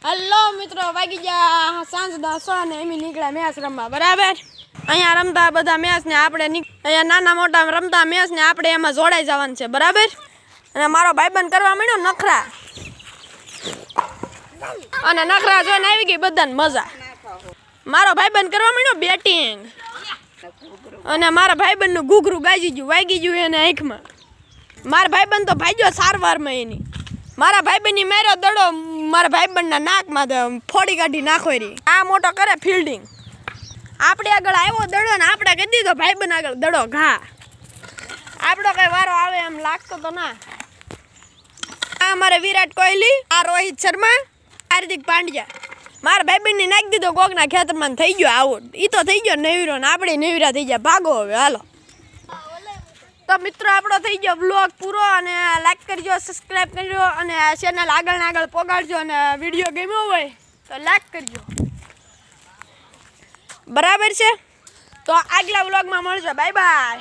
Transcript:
Hello मित्रों वागी जा सांज 10 ने एमी निकळ्या मैच रमवा बराबर। अहींया रमता बधा मैच ने आपणे अहींया नाना मोटा रमता मैच ने आपणे एमां जोडाई जवानुं छे बराबर। अने मारो भाईबंध करवा मळ्यो नखरा अने नखरा जोईने आवी गई बधाने मजा। मारो भाईबंध करवा मळ्यो बेटिंग अने मारा भाईबंधनुं घूघरू गाजी गयुं वागी गयुं एने आंखमां। मारा भाईबंध तो भाग्यो सारवारमां एनी। मारा भाईबंधनी मार्यो दड़ो मारा भाईबंधना नाकमां फोड़ी काढी नाखोरी। आ मोटो करे फील्डिंग आपणे आगळ आव्यो दड़ो ने आपणे कही दीधो भाईबंध आगळ दड़ो घा। आपणो कई वारो आवे एम लागतो तो ना। आ मारे विराट कोहली आ रोहित शर्मा हार्दिक पांड्या मारा भाईबंधने नाखी दीधो कोकना खेतरमां थई गयो आउट। ई तो थई गयो नेवीरो ने आपणे नेवीरा थई गया। भागो हवे हालो। तो मित्रों आपणो थई गयो व्लॉग पूरो अने लाइक करजो सब्सक्राइब करजो अने चेनल आगळ ने आगळ पोगाडजो अने विडियो गम्यो होय तो लाइक करजो बराबर छे। तो आगला व्लॉग में मळजो बाय बाय।